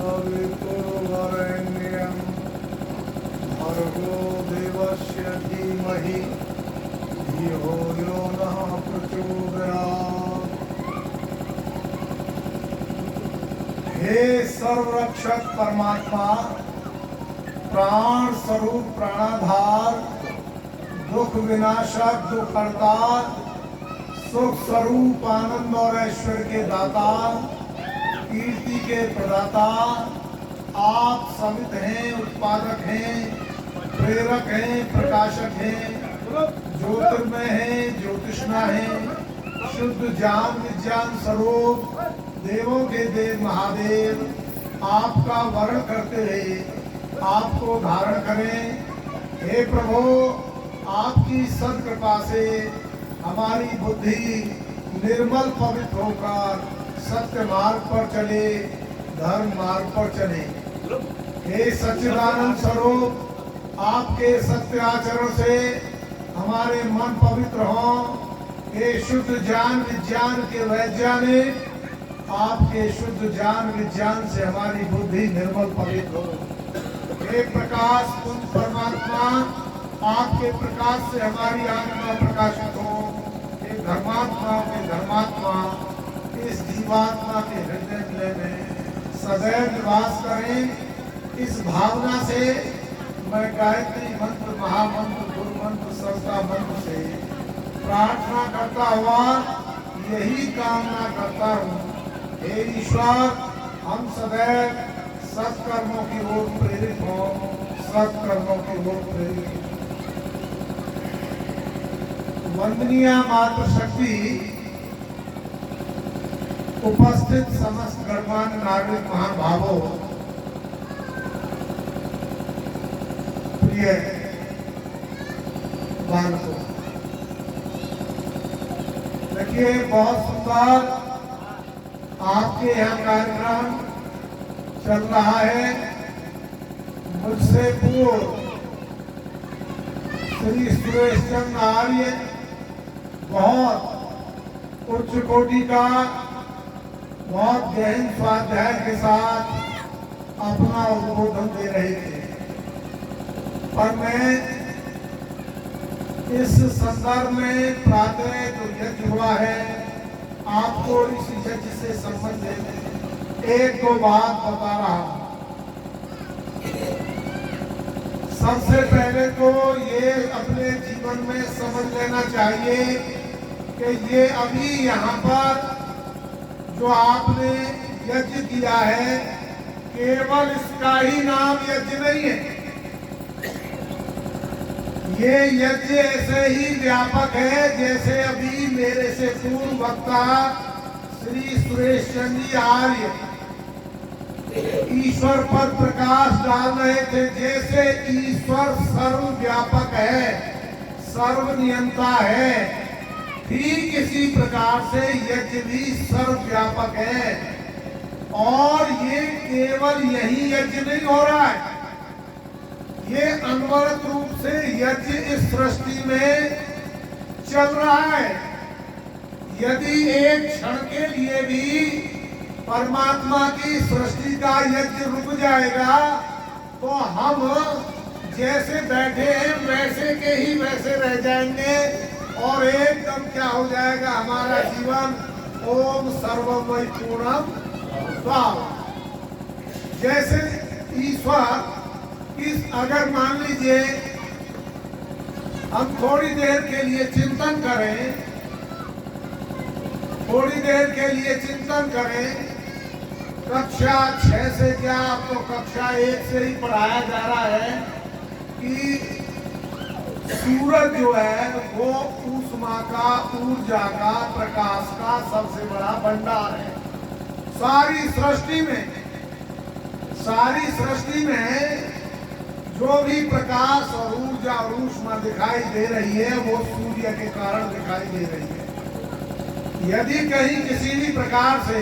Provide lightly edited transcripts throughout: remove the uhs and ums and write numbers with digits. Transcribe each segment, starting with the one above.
सवितुर्वरेण्यं भर्गो देवस्य धीमहि धियो यो नः प्रचोदयात्। हे सर्वरक्षक परमात्मा, प्राण स्वरूप प्राणाधार, दुख विनाशक दुख हरता, सुख स्वरूप आनंद और ऐश्वर्य के दाता, कीर्ति के प्रदाता, आप समित हैं, उत्पादक हैं, प्रेरक हैं, प्रकाशक हैं, ज्योतिर्मय हैं, ज्योतिष्मा हैं, शुद्ध ज्ञान विज्ञान स्वरूप, देवों के देव महादेव, आपका वर्ण करते हुए आपको धारण करें। हे प्रभु, आपकी सत्कृपा से हमारी बुद्धि निर्मल पवित्र होकर सत्य मार्ग पर चले, धर्म मार्ग पर चले। हे सच्चिदानंद स्वरूप, आपके सत्य आचरण से हमारे मन पवित्र हों। हे शुद्ध ज्ञान विज्ञान के वैज्ञानिक, आपके शुद्ध ज्ञान विज्ञान से हमारी बुद्धि निर्मल पवित्र हो। हे प्रकाश पुंज परमात्मा, आपके प्रकाश से हमारी आत्मा प्रकाशित हो। हे धर्मात्मा के धर्मात्मा, इस जीवात्मा के हृदय में सदैव निवास करें। इस भावना से मैं गायत्री मंत्र, महामंत्र, गुरु मंत्र, संस्था मंत्र से प्रार्थना करता हुआ यही कामना करता हूँ। हे ईश्वर, हम सदैव सत्कर्मों की ओर प्रेरित हों, सत्कर्मों की ओर प्रेरित हों। वंदनीय मातृशक्ति, उपस्थित समस्त गणमान्य नागरिक महानुभावों, प्रिय बालकों, देखिए बहुत सुंदर आपके यहाँ कार्यक्रम चल रहा है। मुझसे पूर्व श्री सुरेश चंद्र आर्य बहुत उच्च कोटि का, बहुत गहन स्वाध्याय के साथ अपना उद्बोधन दे रहे थे, पर मैं इस संदर्भ में प्रातः जो यज्ञ हुआ है, आपको इस यज्ञ से संबंधित एक दो बात बता रहा हूं। सबसे पहले तो ये अपने जीवन में समझ लेना चाहिए कि ये अभी यहाँ पर जो आपने यज्ञ किया है, केवल इसका ही नाम यज्ञ नहीं है। ये यज्ञ ऐसे ही व्यापक है जैसे अभी मेरे से पूर्व वक्ता श्री सुरेश चंद्र आर्य ईश्वर पर प्रकाश डाल रहे थे। जैसे ईश्वर सर्वव्यापक है, सर्वनियंता है, ठीक इसी प्रकार से यज्ञ भी सर्वव्यापक है। और ये केवल यही यज्ञ नहीं हो रहा है, ये अनवरत रूप से यज्ञ इस सृष्टि में चल रहा है। यदि एक क्षण के लिए भी परमात्मा की सृष्टि का यज्ञ रुक जाएगा तो हम जैसे बैठे हैं वैसे के ही वैसे रह जाएंगे और एकदम क्या हो जाएगा हमारा जीवन, ओम सर्वम वै पूर्णम स्वाहा। जैसे ईश्वर अगर मान लीजिए हम थोड़ी देर के लिए चिंतन करें, थोड़ी देर के लिए चिंतन करें, कक्षा 6 से क्या आपको कक्षा 1 से ही पढ़ाया जा रहा है कि सूरज जो है वो ऊष्मा का, ऊर्जा का, प्रकाश का सबसे बड़ा भंडार है। सारी सृष्टि में जो भी प्रकाश और ऊर्जा और ऊष्मा दिखाई दे रही है वो सूर्य के कारण दिखाई दे रही है। यदि कहीं किसी भी प्रकार से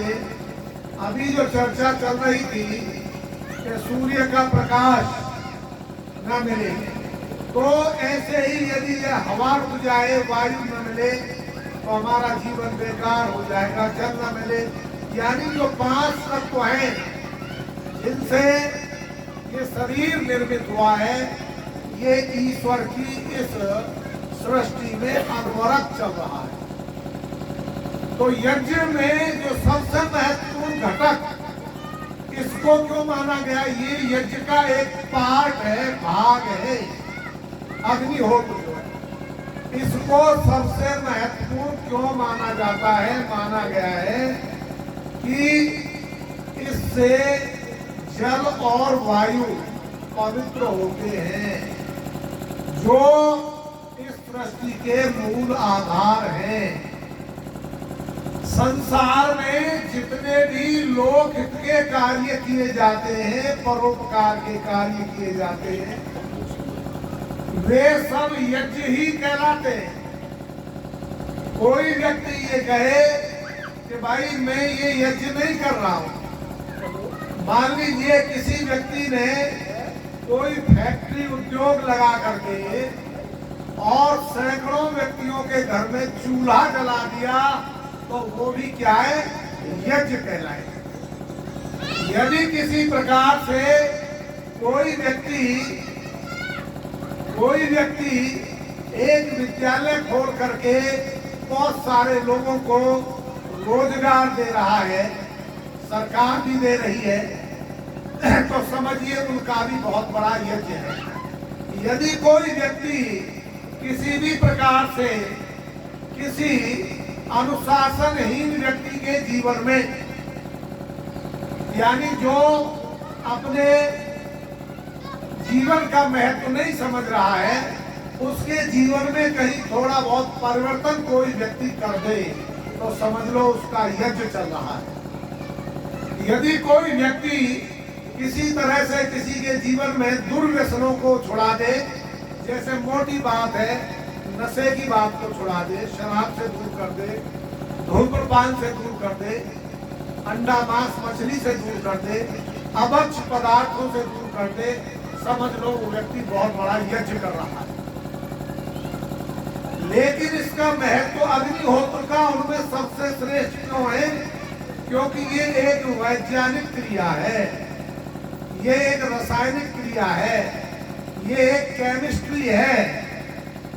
अभी जो चर्चा चल रही थी कि सूर्य का प्रकाश न मिले, तो ऐसे ही यदि यह हवा रुक जाए, वायु न मिले, तो हमारा जीवन बेकार हो जाएगा। जल न मिले, यानी जो 5 तत्व हैं जिन जिनसे ये शरीर निर्मित हुआ है, ये ईश्वर की इस सृष्टि में अनवरत चल रहा है। तो यज्ञ में जो सबसे महत्वपूर्ण घटक, इसको क्यों माना गया? ये यज्ञ का एक पार्ट है, भाग है, अग्निहोत्र जो है। इसको सबसे महत्वपूर्ण क्यों माना जाता है? माना गया है कि इससे जल और वायु पवित्र होते हैं, जो इस सृष्टि के मूल आधार हैं। संसार में जितने भी लोक हित के कार्य किए जाते हैं, परोपकार के कार्य किए जाते हैं, वे सब यज्ञ ही कहलाते हैं। कोई व्यक्ति ये कहे कि भाई मैं ये यज्ञ नहीं कर रहा हूं। मान लीजिए किसी व्यक्ति ने कोई फैक्ट्री उद्योग लगा करके और सैकड़ों व्यक्तियों के घर में चूल्हा जला दिया, तो वो भी क्या है? यज्ञ कहलाए। यदि किसी प्रकार से कोई व्यक्ति एक विद्यालय खोल करके बहुत सारे लोगों को रोजगार दे रहा है, सरकार भी दे रही है, तो समझिए उनका भी बहुत बड़ा यज्ञ है। यदि कोई व्यक्ति किसी भी प्रकार से किसी अनुशासनहीन व्यक्ति के जीवन में, यानी जो अपने जीवन का महत्व नहीं समझ रहा है, उसके जीवन में कहीं थोड़ा बहुत परिवर्तन कोई व्यक्ति कर दे, तो समझ लो उसका यज्ञ चल रहा है। यदि कोई व्यक्ति किसी तरह से किसी के जीवन में दुर्व्यसनों को छुड़ा दे, जैसे मोटी बात है नशे की बात को छुड़ा दे, शराब से दूर कर दे, धूम्रपान से दूर कर दे, अंडा मांस मछली से दूर कर दे, अभक्ष पदार्थों से दूर कर दे, समझ लो वो व्यक्ति बहुत बड़ा यज्ञ कर रहा है। लेकिन इसका महत्व अग्निहोत्र का उनमें सबसे श्रेष्ठ क्यों है? क्योंकि ये एक वैज्ञानिक क्रिया है, ये एक रासायनिक क्रिया है, ये एक केमिस्ट्री है,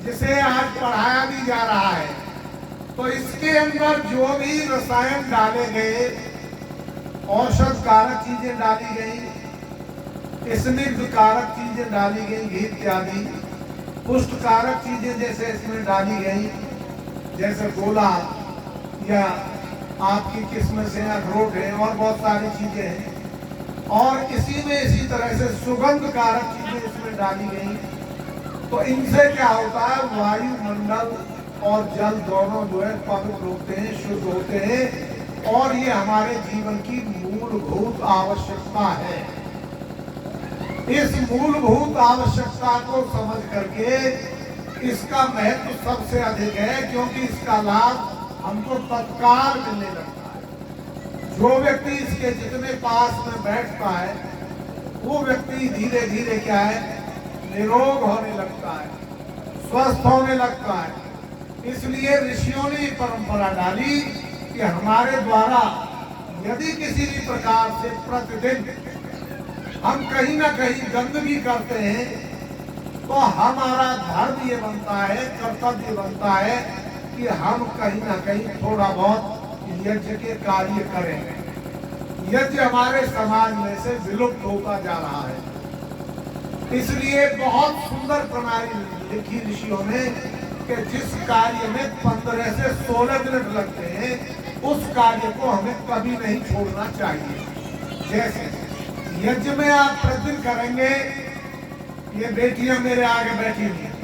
जिसे आज पढ़ाया भी जा रहा है। तो इसके अंदर जो भी रसायन डाले गए, औषध कारक चीजें डाली गई, स्निग्ध कारक चीजें डाली गई इत्यादि, पुष्ट कारक चीजें जैसे इसमें डाली गई, जैसे गोला या आपकी किस्म से अखरोट है और बहुत सारी चीजें हैं, और इसी तरह से सुगंध कारक चीजें इसमें डाली गई, तो इनसे क्या होता है? वायुमंडल और जल दोनों जो है पवित्र होते हैं, शुद्ध होते हैं, और ये हमारे जीवन की मूलभूत आवश्यकता है। इस मूलभूत आवश्यकता को समझ करके इसका महत्व सबसे अधिक है, क्योंकि इसका लाभ हमको तत्काल मिलने लगता है। जो व्यक्ति इसके जितने पास में बैठता है, वो व्यक्ति धीरे धीरे क्या है? निरोग होने लगता है, स्वस्थ होने लगता है। इसलिए ऋषियों ने परंपरा डाली कि हमारे द्वारा यदि किसी भी प्रकार से प्रतिदिन हम कहीं ना कहीं गंदगी करते हैं, तो हमारा धर्म ये बनता है, कर्तव्य बनता है कि हम कहीं ना कहीं थोड़ा बहुत यज्ञ के कार्य करें। यज्ञ हमारे समाज में से विलुप्त होता जा रहा है। इसलिए बहुत सुंदर प्रणाली लिखी ऋषियों ने कि जिस कार्य में 15 से 16 मिनट लगते हैं, उस कार्य को हमें कभी नहीं छोड़ना चाहिए। जैसे यज्ञ में आप प्रतिदिन करेंगे, ये बेटियां मेरे आगे बैठी हुई हैं,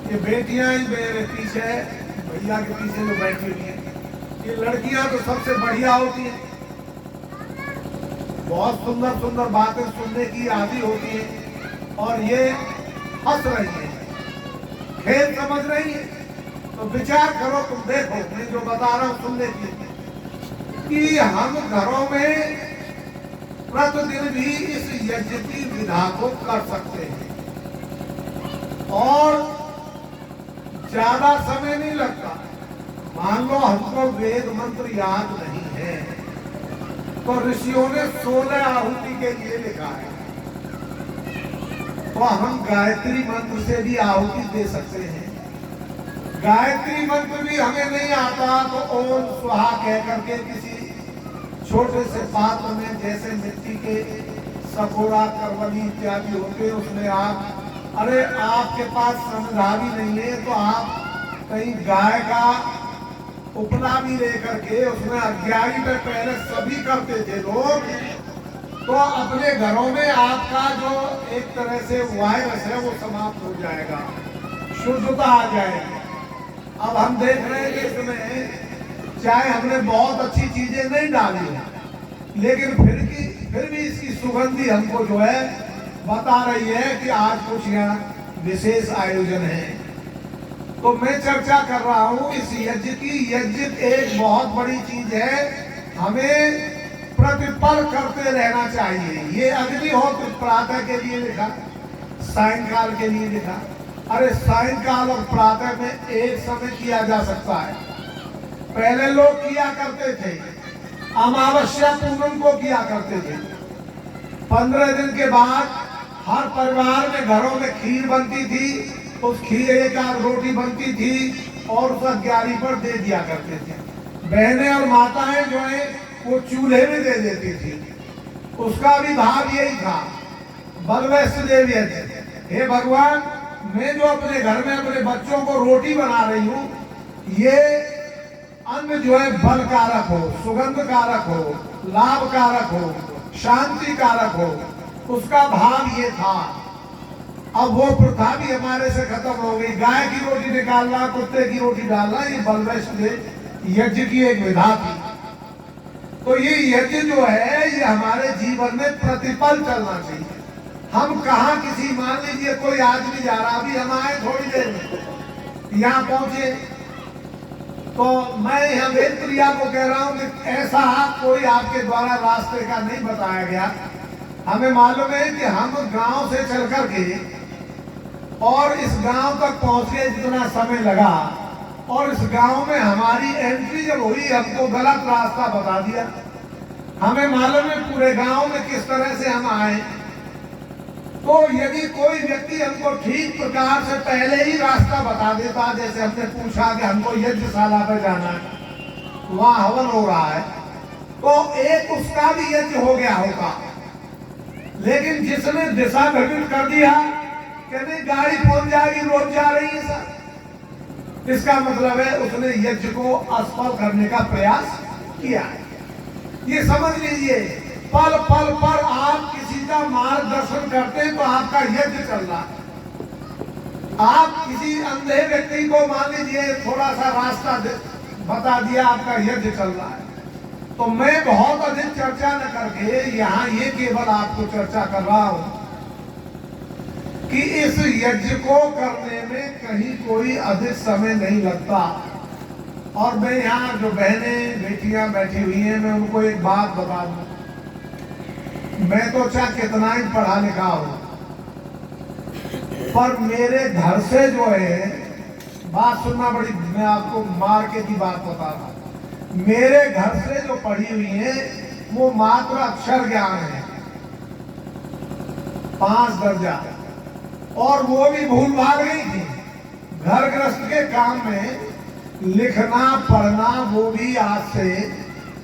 ये बेटियां ही मेरे पीछे, भैया के पीछे जो बैठी हुई हैं, ये लड़कियां तो सबसे बढ़िया होती हैं, बहुत सुंदर सुंदर बातें सुनने की आदि होती है, और ये हंस रही है, खेल समझ रही है। तो विचार करो, तुम देखो, मैं जो बता रहा हूं सुनने की, कि हम घरों में प्रतिदिन भी इस यज्ञ की विधा को कर सकते हैं, और ज्यादा समय नहीं लगता। मान लो हमको वेद मंत्र याद नहीं है, तो ऋषियों ने 16 आहुति के लिए लिखा है। तो हम गायत्री मंत्र से भी आहुति दे सकते हैं। गायत्री मंत्र भी हमें नहीं आता तो ओम स्वाहा कह करके किसी छोटे से पात्र में, जैसे मिट्टी के सकोरा, करवली इत्यादि होते हैं, उसमें आप, अरे आपके पास समझा भी नहीं है तो आप कहीं गाय का उपला भी लेकर के उसमें 11 में पहले सभी करते थे लोग, तो अपने घरों में आपका जो एक तरह से वायरस है वो समाप्त हो जाएगा, शुद्धता आ जाएगी। अब हम देख रहे हैं कि इसमें चाहे हमने बहुत अच्छी चीजें नहीं डाली है, लेकिन फिर भी इसकी सुगंधी हमको जो है बता रही है कि आज कुछ यहाँ विशेष आयोजन है। तो मैं चर्चा कर रहा हूँ इस यज्ञ की। यज्ञ एक बहुत बड़ी चीज है, हमें प्रतिपल करते रहना चाहिए। ये अग्निहोत्र प्रातः के लिए लिखा, सायंकाल के लिए लिखा। अरे सायंकाल और प्रातः में एक समय किया जा सकता है। पहले लोग किया करते थे, अमावस्या पूनम को किया करते थे। 15 दिन के बाद हर परिवार में घरों में खीर बनती थी, उस खीर एक आध रोटी बनती थी और उसका 11 पर दे दिया करते थे। बहनें और माताएं जो है वो चूल्हे में दे देती थी। उसका भी भाव यही था, बलवैष्णो देवी यज्ञ। हे भगवान, मैं जो अपने घर में अपने बच्चों को रोटी बना रही हूँ, ये अन्न जो है बल कारक हो, सुगंध कारक हो, लाभ कारक हो, शांति कारक हो, उसका भाव ये था। अब वो प्रथा भी हमारे से खत्म हो गई। गाय की रोटी निकालना, कुत्ते की रोटी डालना, ये बलवैष्णो यज्ञ की एक विधा थी। तो ये यज्ञ जो है ये हमारे जीवन में प्रतिपल चलना चाहिए। हम कहा किसी, मान लीजिए कोई आदमी जा रहा, अभी हम आए थोड़ी देर में यहाँ पहुंचे, तो मैं यहाँ वेद प्रिया को कह रहा हूँ कि ऐसा कोई आपके द्वारा रास्ते का नहीं बताया गया। हमें मालूम है कि हम गांव से चल करके और इस गांव तक पहुंचे जितना समय लगा, और इस गांव में हमारी एंट्री जब हुई हमको गलत रास्ता बता दिया। हमें मालूम है पूरे गांव में किस तरह से हम आए। तो यदि कोई व्यक्ति हमको ठीक प्रकार से पहले ही रास्ता बता देता, जैसे हमने पूछा कि हमको यज्ञशाला पर जाना है, वहां हवन हो रहा है, तो एक उसका भी यज्ञ हो गया होगा। लेकिन जिसने दिशा भ्रमित कर दिया कि नहीं गाड़ी पहुंच जाएगी, रोज जा रही है सर, इसका मतलब है उसने यज्ञ को असफल करने का प्रयास किया है। ये समझ लीजिए, पल पल पर आप किसी का मार्गदर्शन करते हैं तो आपका यज्ञ चल रहा है। आप किसी अंधे व्यक्ति को मान लीजिए थोड़ा सा रास्ता बता दिया, आपका यज्ञ चल रहा है। तो मैं बहुत अधिक चर्चा न करके यहाँ ये केवल आपको चर्चा कर रहा हूँ कि इस यज्ञ को करने में कहीं कोई अधिक समय नहीं लगता। और मैं यहाँ जो बहनें बेटियां बैठी हुई हैं, मैं उनको एक बात बता दूं, मैं तो चाहे कितना ही पढ़ा लिखा हूं, पर मेरे घर से जो है, बात सुनना बड़ी, मैं आपको मार के की बात बता रहा हूं, मेरे घर से जो पढ़ी हुई है वो मात्र अक्षर ज्ञान है, 5 दर्जा, और वो भी भूल भाग गई थी। घर गृहस्थ के काम में लिखना पढ़ना वो भी आज से,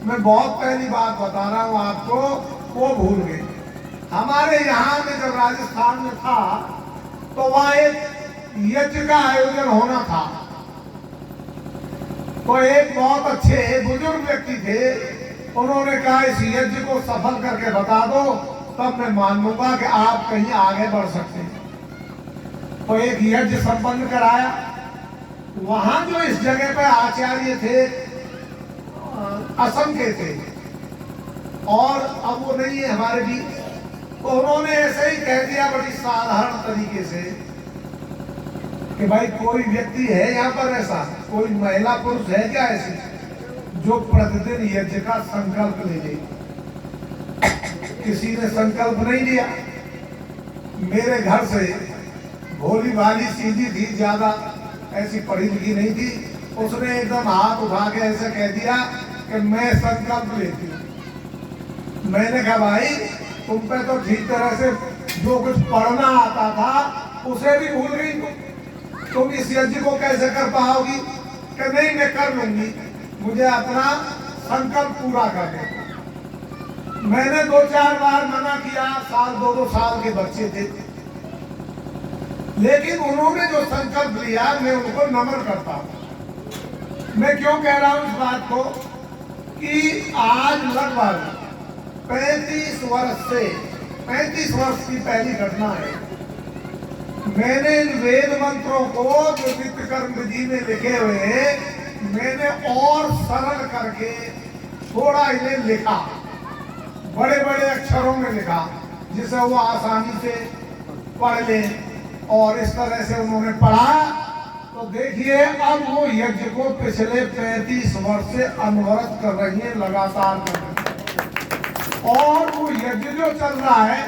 मैं बहुत पहली बात बता रहा हूं आपको, वो भूल गए। हमारे यहाँ में जब राजस्थान में था तो वहाँ एक यज्ञ का आयोजन होना था। तो एक बहुत अच्छे बुजुर्ग व्यक्ति थे, उन्होंने कहा इस यज्ञ को सफल करके बता दो, तब मैं मान लूंगा कि आप कहीं आगे बढ़ सकते हैं। तो एक यज्ञ संपन्न कराया। वहां जो इस जगह पर आचार्य थे असम के थे, और अब वो नहीं है हमारे बीच, तो उन्होंने ऐसे ही कह दिया बड़ी साधारण तरीके से कि भाई कोई व्यक्ति है यहाँ पर ऐसा, कोई महिला पुरुष है क्या ऐसी जो प्रतिदिन यज्ञ का संकल्प ले ले? किसी ने संकल्प नहीं लिया। मेरे घर से भोली भाली सीधी थी, ज्यादा ऐसी पढ़ी लिखी नहीं थी, उसने एकदम हाथ उठा के ऐसे कह दिया कि मैं संकल्प लेती हूँ। मैंने कहा भाई तुम पे तो ठीक तरह से जो कुछ पढ़ना आता था उसे भी भूल गई तुम इस यज्ञ को कैसे कर पाओगी? कि नहीं मैं कर लूंगी, मुझे अपना संकल्प पूरा करने का। मैंने 2-4 बार मना किया, साल 2-2 साल के बच्चे थे, लेकिन उन्होंने जो संकल्प लिया मैं उनको नमन करता हूं। मैं क्यों कह रहा हूं इस बात को कि आज लगभग 35 वर्ष की पहली घटना है। मैंने इन वेद मंत्रों को जो नित्यकर्म जी ने लिखे हुए हैं मैंने और सरल करके थोड़ा इन्हें लिखा, बड़े बड़े अक्षरों में लिखा जिसे वो आसानी से पढ़ ले, और इस तरह से उन्होंने पढ़ा। तो देखिए अब वो यज्ञ को पिछले 35 वर्ष से अनवरत कर रही है, लगातार कर रही है। और वो यज्ञ जो चल रहा है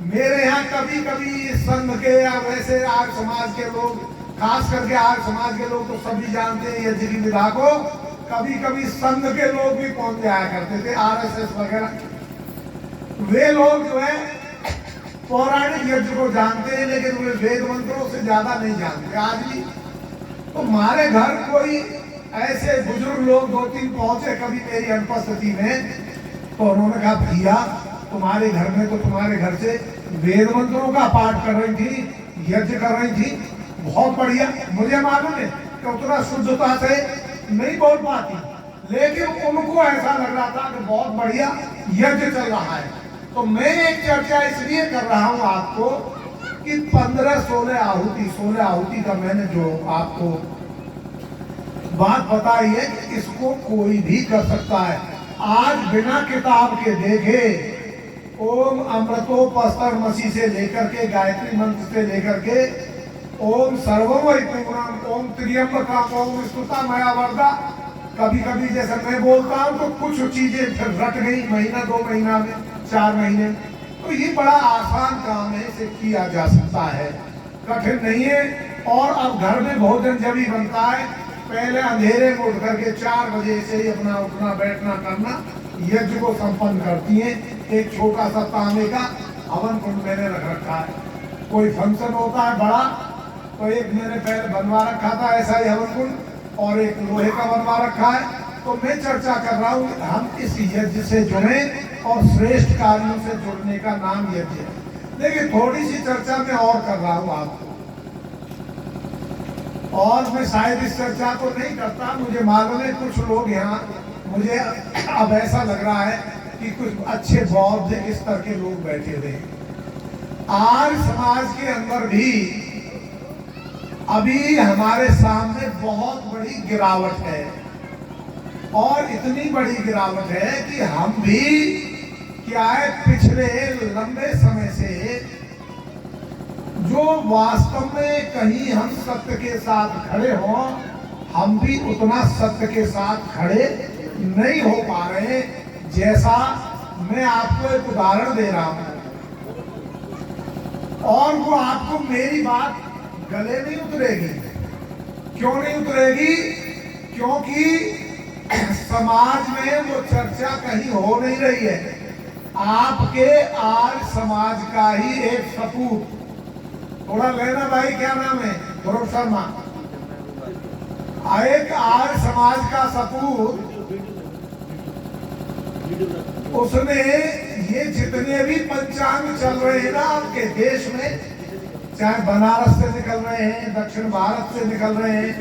मेरे यहाँ कभी कभी संघ के या वैसे आर्य समाज के लोग, खास करके आर्य समाज के लोग तो सभी जानते हैं यज्ञ की विधा को, कभी कभी संघ के लोग भी पहुंच जाया करते थे, आरएसएस वगैरह। वे लोग जो है पौराणिक यज्ञ को जानते हैं लेकिन वे वेद मंत्रों से ज्यादा नहीं जानते आज भी। तो हमारे घर कोई ऐसे बुजुर्ग लोग 2-3 पहुंचे कभी मेरी अनुपस्थिति में, तो उन्होंने कहा भैया तुम्हारे घर में तो तुम्हारे घर से वेद मंत्रों का पाठ कर रही थी, यज्ञ कर रही थी, बहुत बढ़िया। मुझे मालूम है कि उतना शुद्धता से नहीं बोल पाती, लेकिन उनको ऐसा लग रहा था कि बहुत बढ़िया यज्ञ चल रहा है। तो मैं एक चर्चा इसलिए कर रहा हूं आपको कि 15-16 आहुति का मैंने जो आपको बात बताई है कि इसको कोई भी कर सकता है। आज बिना किताब के देखे ओम अमृतोपस्तरमसि से लेकर के गायत्री मंत्र से लेकर के ओम सर्वम वैपूर्णम, ओम त्र्यंबकम, ओम स्तुता वरदा, कभी कभी जैसे मैं बोलता हूँ तो कुछ चीजें रट गई महीना 2 महीना में, 4 महीने। तो ये बड़ा आसान काम है, इसे किया जा सकता है, कठिन नहीं है। और अब घर में भोजन जब ही बनता है पहले अंधेरे में उठ करके 4 बजे से ही अपना उठना बैठना करना, यज्ञ को संपन्न करती हैं। एक छोटा सा तांबे का हवन कुंड मैंने रख रखा है, कोई फंक्शन होता है बड़ा तो एक मैंने पहले बनवा रखा था ऐसा ही हवन कुंड, और एक लोहे का बनवा रखा है। तो मैं चर्चा कर रहा हूँ हम इस यज्ञ से जुड़े और श्रेष्ठ कार्यों से जुड़ने का नाम यज्ञ है। देखिए थोड़ी सी चर्चा मैं और कर रहा हूँ आपको, और मैं शायद इस चर्चा को नहीं करता, मुझे मालूम है कुछ लोग यहाँ, मुझे अब ऐसा लग रहा है कि कुछ अच्छे बौद्ध स्तर के लोग बैठे हुए हैं। आर्य समाज के अंदर भी अभी हमारे सामने बहुत बड़ी गिरावट है, और इतनी बड़ी गिरावट है कि हम भी क्या है पिछले लंबे समय से जो वास्तव में कहीं हम सत्य के साथ खड़े हों, हम भी उतना सत्य के साथ खड़े नहीं हो पा रहे। जैसा मैं आपको एक उदाहरण दे रहा हूं, और वो आपको मेरी बात गले नहीं उतरेगी। क्यों नहीं उतरेगी? क्योंकि समाज में वो चर्चा कहीं हो नहीं रही है। आपके आर्य समाज का ही एक सपूत, थोड़ा लेना भाई, क्या नाम है, ध्रुव शर्मा, एक आर्य समाज का सपूत, उसने ये जितने भी पंचांग चल रहे हैं ना आपके देश में, चाहे बनारस से निकल रहे हैं, दक्षिण भारत से निकल रहे हैं,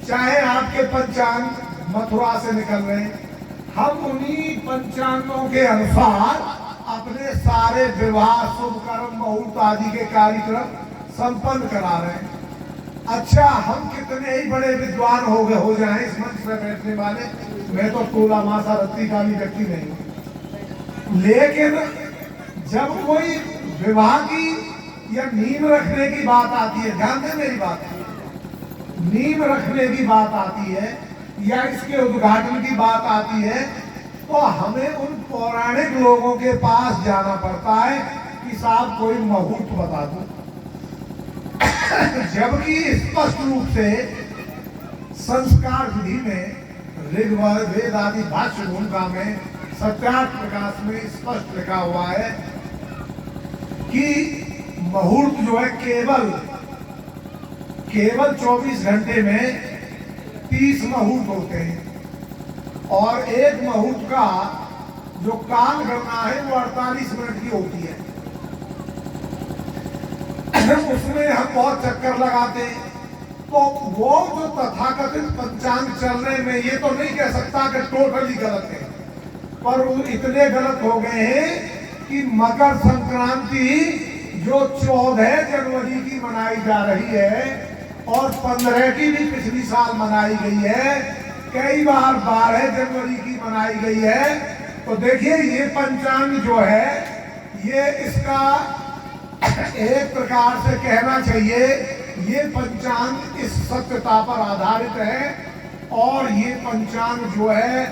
चाहे आपके पंचांग मथुरा से निकल रहे हैं, हम उन्हीं पंचांगों के अनुसार अपने सारे विवाह, शुभ कर्म, मुहूर्त आदि के कार्यक्रम संपन्न करा रहे हैं। अच्छा, हम कितने ही बड़े विद्वान हो जाएं इस मंच पर बैठने वाले, मैं तो टोला मासा रत्ती का भी व्यक्ति नहीं हूं, लेकिन जब कोई विवाह की या नींव रखने की बात आती है, ध्यान दें मेरी बात, नींव रखने की बात आती है या इसके उद्घाटन की बात आती है, तो हमें उन पौराणिक लोगों के पास जाना पड़ता है कि साहब कोई मुहूर्त बता दो। जबकि स्पष्ट रूप से संस्कार विधि में ऋग्वेद आदि भाष्य भूमिका में सत्यार्थ प्रकाश में स्पष्ट लिखा हुआ है कि मुहूर्त जो है केवल 24 घंटे में 30 मुहूर्त होते हैं और एक मुहूर्त का जो काल गणना है वो 48 मिनट की होती है। उसमें हम बहुत चक्कर लगाते हैं, तो वो जो तथाकथित पंचांग चलने में ये तो नहीं कह सकता कि टोटली गलत है, पर वो इतने गलत हो गए हैं कि मकर संक्रांति जो 14 जनवरी की मनाई जा रही है और 15 की भी पिछली साल मनाई गई है, कई बार 12 जनवरी की मनाई गई है। तो देखिए ये पंचांग जो है ये इसका एक प्रकार से कहना चाहिए ये पंचांग इस सत्यता पर आधारित है और ये पंचांग जो है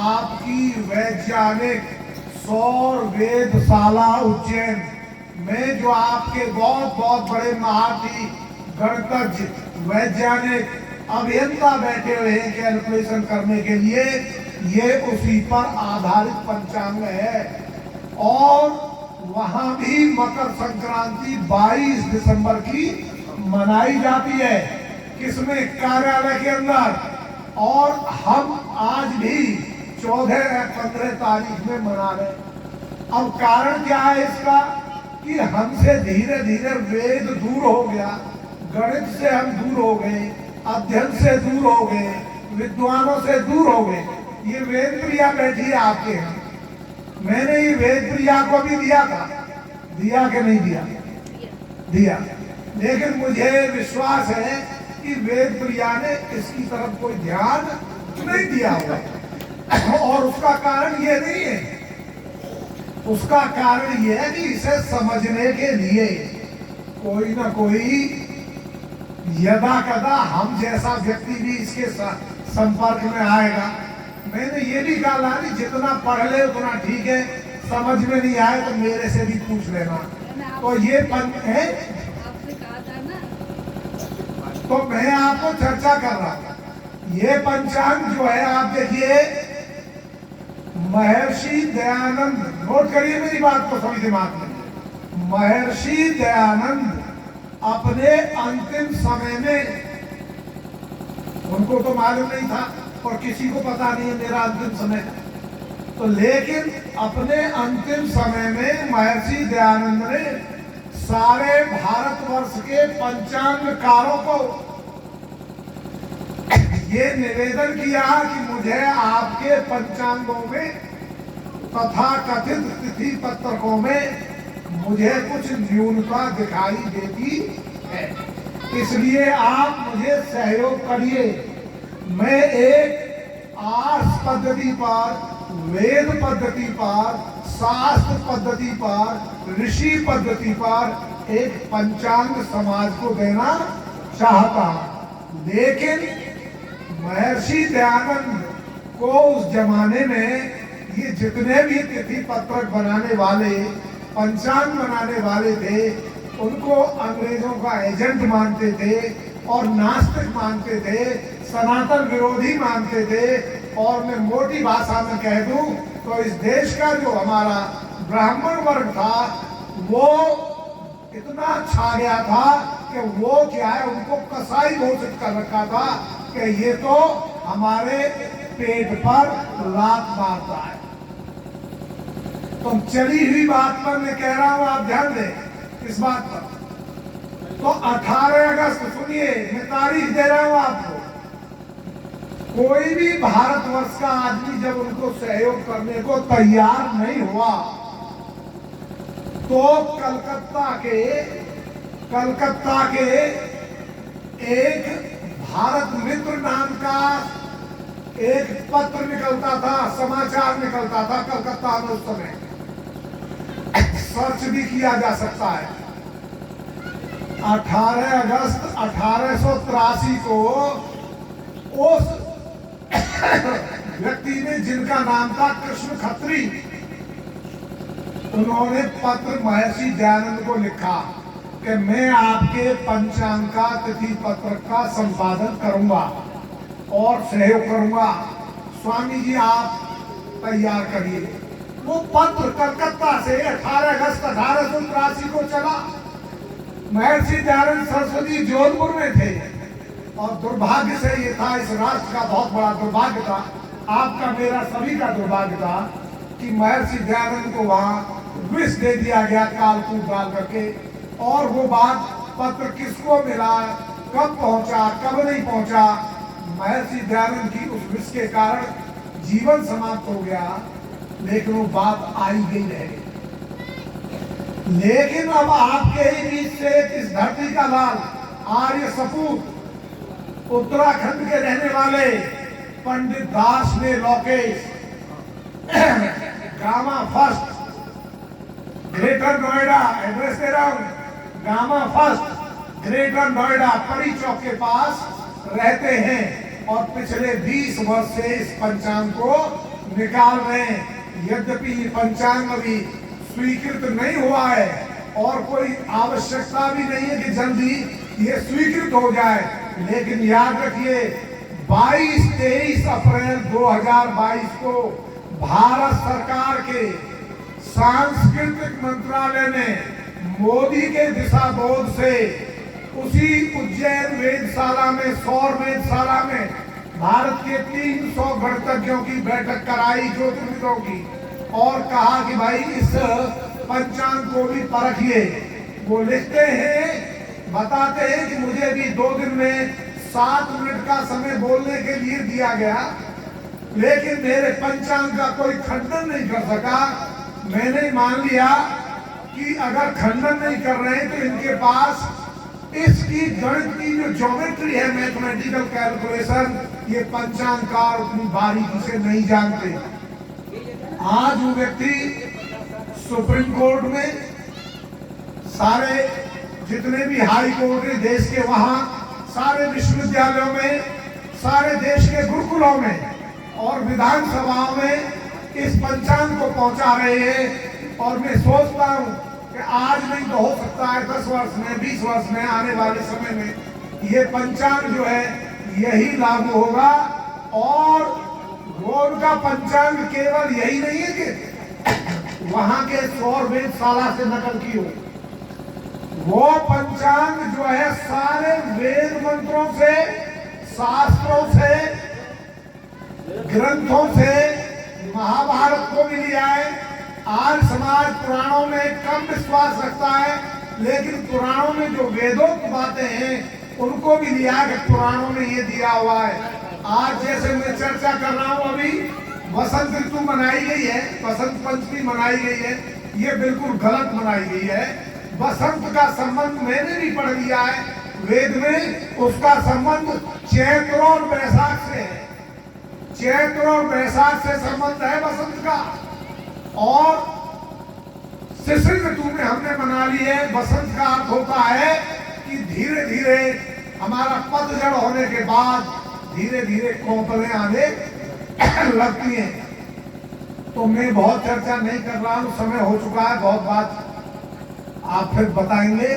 आपकी वैज्ञानिक सौर वेधशाला उज्जैन में जो आपके बहुत बहुत बड़े महारथी गणितज्ञ वैज्ञानिक अभियंता बैठे हुए हैं कैलकुलेशन करने के लिए, ये उसी पर आधारित पंचांग है। और वहां भी मकर संक्रांति 22 दिसंबर की मनाई जाती है, किसमें कार्यालय के अंदर, और हम आज भी 14 या 15 तारीख में मना रहे। अब कारण क्या है इसका कि हमसे धीरे धीरे वेद दूर हो गया, गणित से हम दूर हो गए, अध्ययन से दूर हो गए, विद्वानों से दूर हो गए। ये वेद प्रिया बैठी है आपके यहाँ, मैंने ये वेद प्रिया को भी दिया था, दिया कि नहीं दिया? दिया। लेकिन मुझे विश्वास है कि वेद प्रिया ने इसकी तरफ कोई ध्यान नहीं दिया होगा और उसका कारण ये नहीं है, उसका कारण ये है कि इसे समझने के लिए कोई ना कोई यदा कदा हम जैसा व्यक्ति भी इसके संपर्क में आएगा। मैंने ये भी कहा कि जितना पढ़ ले उतना ठीक है, समझ में नहीं आए तो मेरे से भी पूछ लेना। तो ये है, तो मैं आपको चर्चा कर रहा था। ये पंचांग जो है आप देखिए, महर्षि दयानंद, नोट करिए मेरी बात को सभी दिमाग में, महर्षि दयानंद अपने अंतिम समय में, उनको तो मालूम नहीं था और किसी को पता नहीं है मेरा अंतिम समय, तो लेकिन अपने अंतिम समय में महर्षि दयानंद ने सारे भारतवर्ष के पंचांगकारों को ये निवेदन किया कि मुझे आपके पंचांगों में तथा कथित तिथि पत्रकों में मुझे कुछ न्यूनता दिखाई देती है, इसलिए आप मुझे सहयोग करिए। मैं एक आर्ष पद्धति पर, वेद पद्धति पर, शास्त्र पद्धति पर, ऋषि पद्धति पर एक पंचांग समाज को देना चाहता हूं। लेकिन महर्षि दयानंद को उस जमाने में ये जितने भी तिथि पत्रक बनाने वाले, पंचांग बनाने वाले थे, उनको अंग्रेजों का एजेंट मानते थे और नास्तिक मानते थे, सनातन विरोधी मानते थे। और मैं मोटी भाषा में कह दूं तो इस देश का जो हमारा ब्राह्मण वर्ग था वो इतना छा गया था कि वो क्या है, उनको कसाई घोषित कर रखा था कि ये तो हमारे पेट पर लात मारता है। तो चली हुई बात पर मैं कह रहा हूं, आप ध्यान दें इस बात पर। तो 18 अगस्त, सुनिए मैं तारीख दे रहा हूं आपको, कोई भी भारतवर्ष का आदमी जब उनको सहयोग करने को तैयार नहीं हुआ तो कलकत्ता के एक भारत मित्र नाम का एक पत्र निकलता था, समाचार निकलता था कलकत्ता में उस समय, सर्च भी किया जा सकता है। 18 अगस्त 1883 को उस व्यक्ति ने, जिनका नाम था कृष्ण खत्री, उन्होंने पत्र महर्षि दयानंद को लिखा कि मैं आपके पंचांग का तिथि पत्रक का संपादन करूंगा और सहयोग करूंगा। स्वामी जी आप तैयार करिए। वो पत्र कलकत्ता से 18 अगस्त 1883 को चला। महर्षि दयानंद सरस्वती जोधपुर में थे और दुर्भाग्य से ये था, इस राष्ट्र का बहुत बड़ा दुर्भाग्य था, आपका मेरा सभी का दुर्भाग्य था कि महर्षि दयानंद को वहां विष दे दिया गया कालकूट डाल करके। और वो बात पत्र किसको मिला, कब पहुंचा, कब नहीं पहुंचा, महर्षि दयानंद की उस विष के कारण जीवन समाप्त हो गया, लेकिन वो बात आई गई रह गई। लेकिन अब आपके ही बीच से इस धरती का लाल आर्य सपूत उत्तराखंड के रहने वाले पंडित दास ने Lokesh Gamma first Greater Noida, address दे रहा हूं, गामा फर्स्ट ग्रेटर नोएडा परी चौक के पास रहते हैं और पिछले 20 वर्ष से इस पंचांग को निकाल रहे हैं। यद्यपि ये पंचांग अभी स्वीकृत नहीं हुआ है और कोई आवश्यकता भी नहीं है कि जल्दी ये स्वीकृत हो जाए, लेकिन याद रखिए 22-23 अप्रैल 2022 को भारत सरकार के सांस्कृतिक मंत्रालय ने मोदी के दिशा बोध से उसी उज्जैन वेधशाला में, सौर वेधशाला में भारत के 300 गणतज्ञों की बैठक कराई, ज्योतिर्विदों की, और कहा कि भाई इस पंचांग को भी परखिए। वो लिखते हैं, बताते हैं कि मुझे भी 2 दिन में 7 मिनट का समय बोलने के लिए दिया गया, लेकिन मेरे पंचांग का कोई खंडन नहीं कर सका। मैंने मान लिया कि अगर खंडन नहीं कर रहे हैं तो इनके पास इसकी गणित की जो ज्योमेट्री है, मैथमेटिकल कैलकुलेशन, ये पंचांगकार उतनी बारीकी से नहीं जानते। आज वो व्यक्ति सुप्रीम कोर्ट में, सारे जितने भी हाई कोर्ट है देश के, वहां सारे विश्वविद्यालयों में, सारे देश के गुरुकुलों में और विधानसभाओं में इस पंचांग को पहुंचा रहे हैं। और मैं सोचता हूं कि आज नहीं तो हो सकता है 10 वर्ष में, 20 वर्ष में, आने वाले समय में ये पंचांग जो है यही लागू होगा। और वो उनका पंचांग केवल यही नहीं है कि वहां के सौर वेधशाला से नकल की हो, वो पंचांग जो है सारे वेद मंत्रों से, शास्त्रों से, ग्रंथों से, महाभारत को भी लिया है। आज समाज पुराणों में कम विश्वास रखता है, लेकिन पुराणों में जो वेदों की बातें हैं उनको भी लिया है कि पुराणों में ये दिया हुआ है। आज जैसे मैं चर्चा कर रहा हूं, अभी वसंत ऋतु मनाई गई है, वसंत पंचमी मनाई गई है, ये बिल्कुल गलत मनाई गई है। बसंत का संबंध मैंने भी पढ़ लिया है वेद में, उसका संबंध चैत्र और बैसाख से है। चैत्र और बैसाख से संबंध है बसंत का। और शिशिर ऋतु में हमने मना ली है। बसंत का अर्थ होता है कि धीरे धीरे हमारा पतझड़ होने के बाद धीरे धीरे कोपलें आने लगती हैं। तो मैं बहुत चर्चा नहीं कर रहा हूं, समय हो चुका है, बहुत बात आप फिर बताएंगे।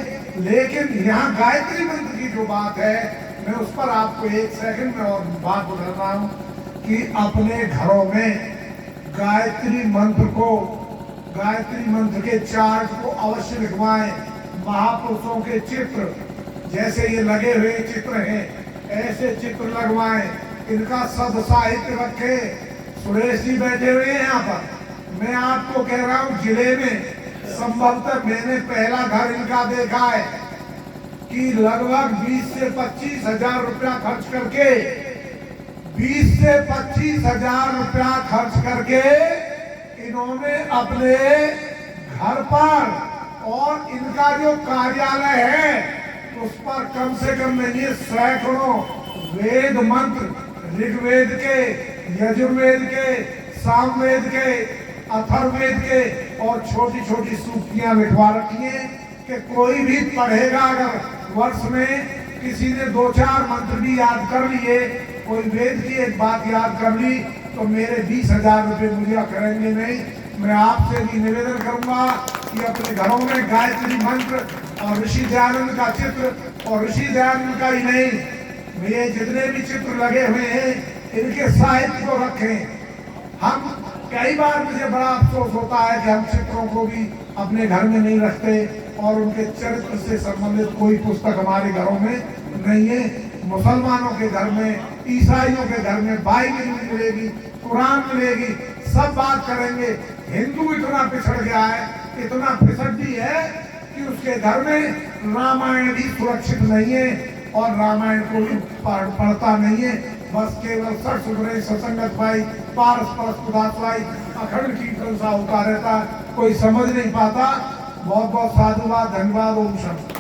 लेकिन यहाँ गायत्री मंत्र की जो बात है, मैं उस पर आपको 1 सेकंड में और बात बता रहा हूं कि अपने घरों में गायत्री मंत्र के चार्ट को अवश्य लिखवाएं। महापुरुषों के चित्र, जैसे ये लगे हुए चित्र हैं, ऐसे चित्र लगवाएं, इनका सब साहित्य रखें। सुरेश जी बैठे हुए हैं यहाँ पर, मैं आपको कह रहा हूँ जिले में संभवतः मैंने पहला घर इनका देखा है कि लगभग 20 से 25 हजार रुपया खर्च करके, 20 से 25 हजार रुपया खर्च करके इन्होंने अपने घर पर, और इनका जो कार्यालय है उस पर कम से कम नहीं सैकड़ों वेद मंत्र, ऋग्वेद के, यजुर्वेद के, सामवेद के, अथर्ववेद के और छोटी छोटी सूक्तियां लिखवा रखी हैं कि कोई भी पढ़ेगा, अगर वर्ष में किसी ने 2-4 मंत्र भी याद कर लिए, कोई वेद की एक बात याद कर ली, तो मेरे 20,000 रुपये मुझे करेंगे नहीं। मैं आपसे भी निवेदन करूंगा कि अपने घरों में गायत्री मंत्र और ऋषि दयानंद का चित्र, और ऋषि दयानंद का ही नहीं, ये जितने भी चित्र लगे हुए हैं इनके साहित्य को रखें। हम कई बार मुझे बड़ा अफसोस होता है कि हम चित्रों को भी अपने घर में नहीं रखते और उनके चरित्र से संबंधित कोई पुस्तक हमारे घरों में नहीं है। मुसलमानों के घर में, ईसाइयों के घर में बाइबल मिलेगी, कुरान मिलेगी, सब बात करेंगे। हिंदू इतना पिछड़ गया है, इतना फिसड्डी है कि उसके घर में रामायण भी सुरक्षित नहीं है और रामायण को भी पढ़ता नहीं है। बस केवल सठ सुधरे सत्संगत भाई, पारस परस उदास भाई, अखंड कीर्तन सा होता रहता है, कोई समझ नहीं पाता। बहुत बहुत साधुवाद, धन्यवाद। ओम शांति।